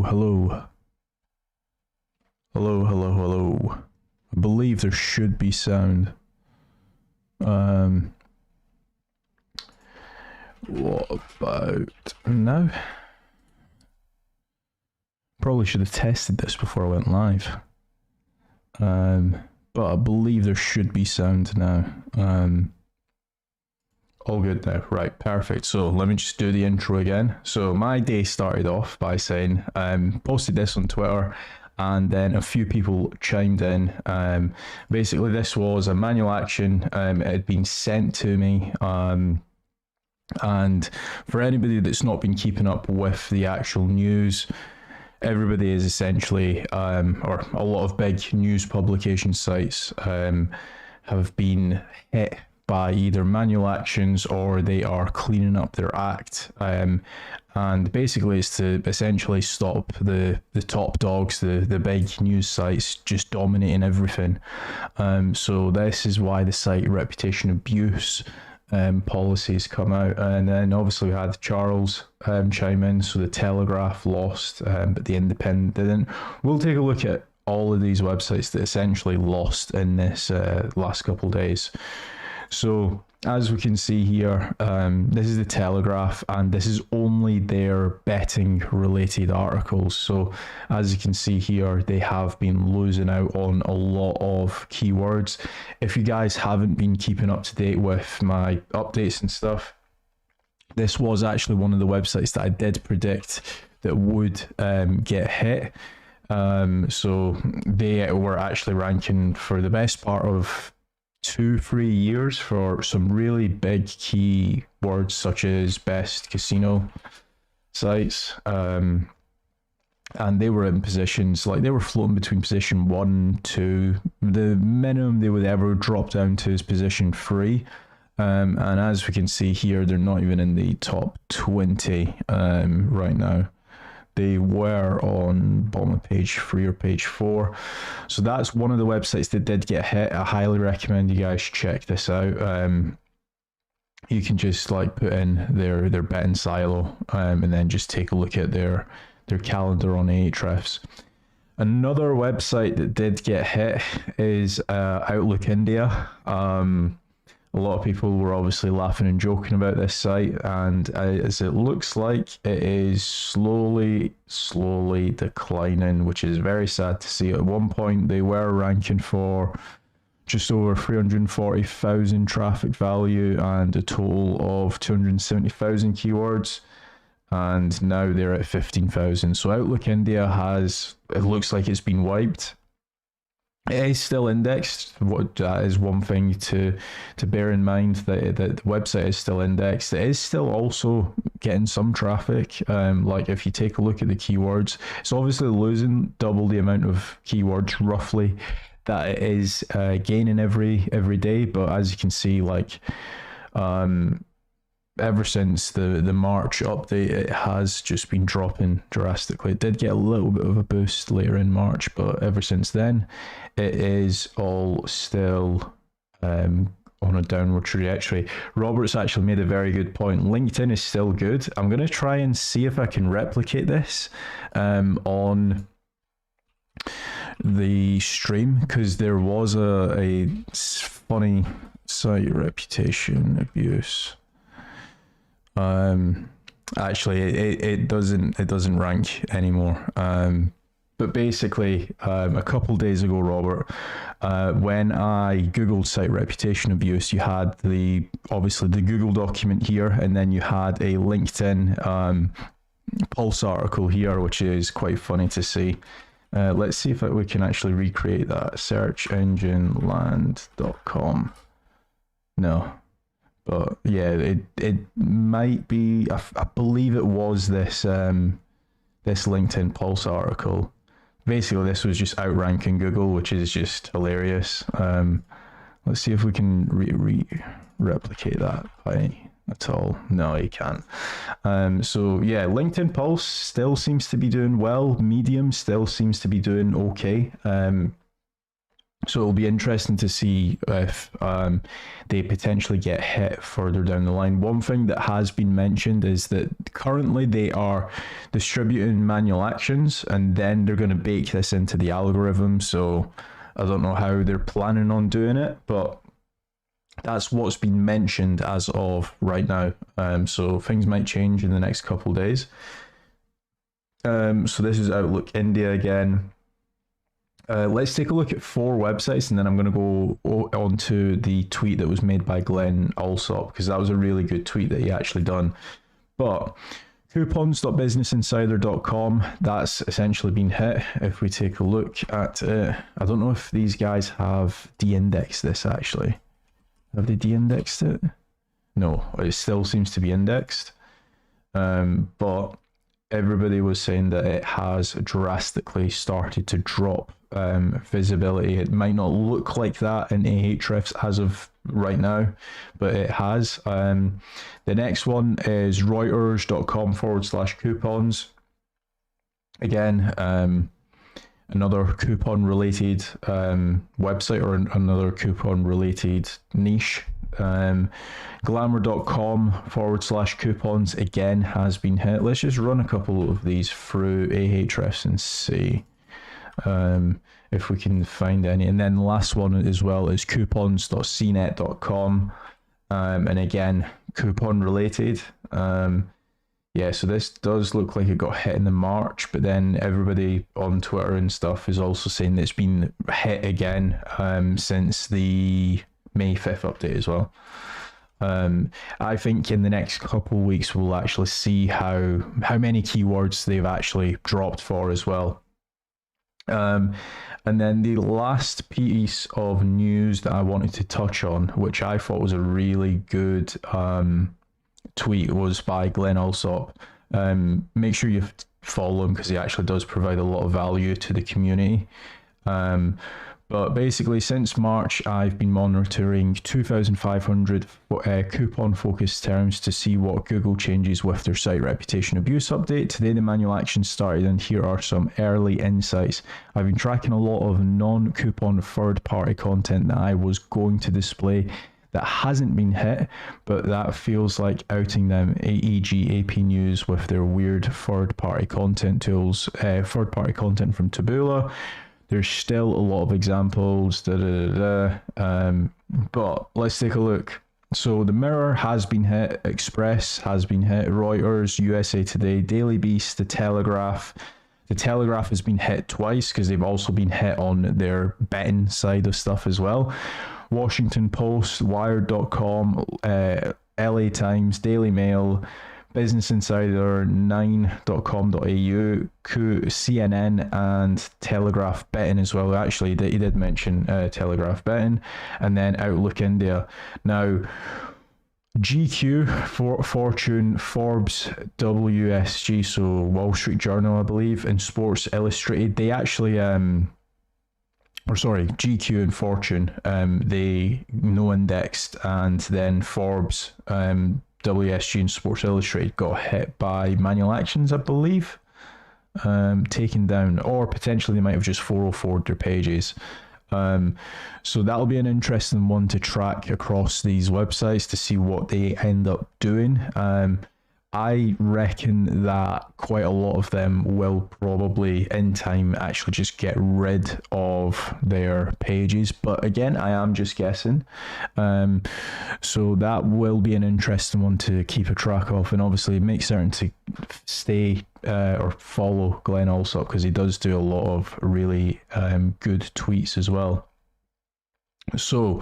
hello. Hello, hello, hello. I believe there should be sound. What about now? Probably should have tested this before I went live. But I believe there should be sound now. All good now. Right, perfect. So let me just do the intro again. So my day started off by saying, posted this on Twitter, and then a few people chimed in. Basically, this was a manual action. It had been sent to me. And for anybody that's not been keeping up with the actual news, everybody is essentially, or a lot of big news publication sites have been hit by either manual actions or they are cleaning up their act. And basically it's to essentially stop the top dogs, the big news sites just dominating everything. So this is why the site reputation abuse policies come out. And then obviously we had Charles chime in, so the Telegraph lost, but the Independent didn't. We'll take a look at all of these websites that essentially lost in this last couple of days. So as we can see here, this is the Telegraph, and this is only their betting related articles. So as you can see here, they have been losing out on a lot of keywords. If you guys haven't been keeping up to date with my updates and stuff, this was actually one of the websites that I did predict that would get hit. So they were actually ranking for the best part of 2-3 years for some really big key words such as best casino sites, and they were in positions, like they were floating between position 1, 2. The minimum they would ever drop down to is position 3, and as we can see here, they're not even in the top 20 right now. They were on bottom of page 3 or page 4. So that's one of the websites that did get hit. I highly recommend you guys check this out. You can just like put in their betting silo, and then just take a look at their calendar on Ahrefs. Another website that did get hit is Outlook India. A lot of people were obviously laughing and joking about this site, and as it looks like, it is slowly declining, which is very sad to see. At one point, they were ranking for just over 340,000 traffic value and a total of 270,000 keywords, and now they're at 15,000. So Outlook India it looks like it's been wiped. It is still indexed. That is one thing to bear in mind, that the website is still indexed. It is still also getting some traffic. Like if you take a look at the keywords, it's obviously losing double the amount of keywords roughly that it is gaining every day. But as you can see, like ever since the March update, it has just been dropping drastically. It did get a little bit of a boost later in March, but ever since then, it is all still on a downward trajectory. Robert's actually made a very good point. LinkedIn is still good. I'm going to try and see if I can replicate this on the stream, because there was a funny site reputation abuse. Actually it doesn't rank anymore, but basically a couple days ago, Robert, when I googled site reputation abuse, you had obviously the Google document here, and then you had a LinkedIn Pulse article here, which is quite funny to see. Let's see if we can actually recreate that. Searchengineland.com. No. But yeah, it might be. I believe it was this LinkedIn Pulse article. Basically, this was just outranking Google, which is just hilarious. Let's see if we can replicate that at all. No, you can't. So yeah, LinkedIn Pulse still seems to be doing well. Medium still seems to be doing okay. So it'll be interesting to see if they potentially get hit further down the line. One thing that has been mentioned is that currently they are distributing manual actions, and then they're going to bake this into the algorithm. So I don't know how they're planning on doing it, but that's what's been mentioned as of right now. So things might change in the next couple of days. So this is Outlook India again. Let's take a look at 4 websites, and then I'm going to go on to the tweet that was made by Glenn Alsop, because that was a really good tweet that he actually done. But coupons.businessinsider.com, that's essentially been hit. If we take a look at it, I don't know if these guys have de-indexed this actually. Have they de-indexed it? No, it still seems to be indexed. But everybody was saying that it has drastically started to drop visibility. It might not look like that in Ahrefs as of right now, but it has. The next one is reuters.com/coupons. Again, another coupon related website, or another coupon related niche. Glamour.com/coupons again has been hit. Let's just run a couple of these through Ahrefs and see if we can find any. And then the last one as well is coupons.cnet.com, and again coupon related. Yeah, so this does look like it got hit in the March, but then everybody on Twitter and stuff is also saying that it's been hit again since the May 5th update as well. I think in the next couple of weeks we'll actually see how many keywords they've actually dropped for as well. And then the last piece of news that I wanted to touch on, which I thought was a really good tweet, was by Glenn Alsop. Make sure you follow him, because he actually does provide a lot of value to the community. But basically, since March, I've been monitoring 2,500 coupon-focused terms to see what Google changes with their site reputation abuse update. Today, the manual action started, and here are some early insights. I've been tracking a lot of non-coupon third-party content that I was going to display that hasn't been hit, but that feels like outing them, e.g. AP News with their weird third-party content tools, third-party content from Taboola. There's still a lot of examples, but let's take a look. So the Mirror has been hit, Express has been hit, Reuters, USA Today, Daily Beast, The Telegraph. The Telegraph has been hit twice because they've also been hit on their betting side of stuff as well. Washington Post, Wired.com, LA Times, Daily Mail, Business Insider, 9.com.au, CNN, and Telegraph Betting as well. Actually, he did mention Telegraph Betting, and then Outlook India. Now, GQ, Fortune, Forbes, WSG, so Wall Street Journal, I believe, and Sports Illustrated, they actually, GQ and Fortune, they no indexed, and then Forbes, WSG and Sports Illustrated got hit by manual actions, I believe, taken down, or potentially they might have just 404'd their pages. So that'll be an interesting one to track across these websites to see what they end up doing. I reckon that quite a lot of them will probably in time actually just get rid of their pages, but again, I am just guessing. So that will be an interesting one to keep a track of, and obviously make certain to stay or follow Glenn Alsop, because he does do a lot of really good tweets as well. So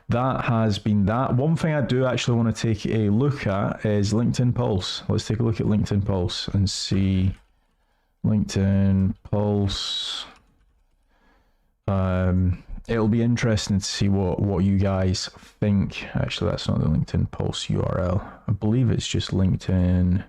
that has been that. One thing I do actually want to take a look at is LinkedIn Pulse. Let's take a look at LinkedIn Pulse and see LinkedIn Pulse. It'll be interesting to see what you guys think. Actually, that's not the LinkedIn Pulse URL. I believe it's just LinkedIn.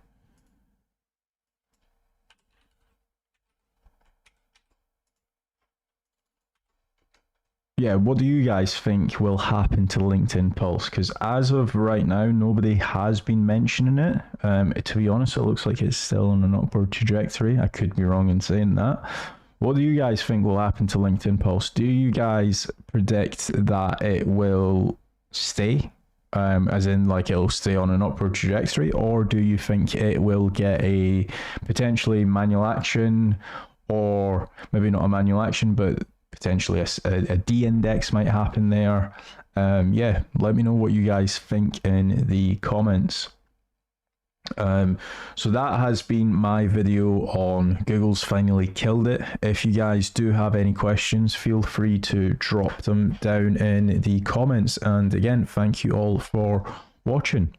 Yeah, what do you guys think will happen to LinkedIn Pulse? Because as of right now, nobody has been mentioning it. To be honest, it looks like it's still on an upward trajectory. I could be wrong in saying that. What do you guys think will happen to LinkedIn Pulse? Do you guys predict that it will stay, as in like it'll stay on an upward trajectory, or do you think it will get a potentially manual action, or maybe not a manual action, but potentially a de-index might happen there? Yeah, let me know what you guys think in the comments. So that has been my video on Google's finally killed it. If you guys do have any questions, feel free to drop them down in the comments. And again, thank you all for watching.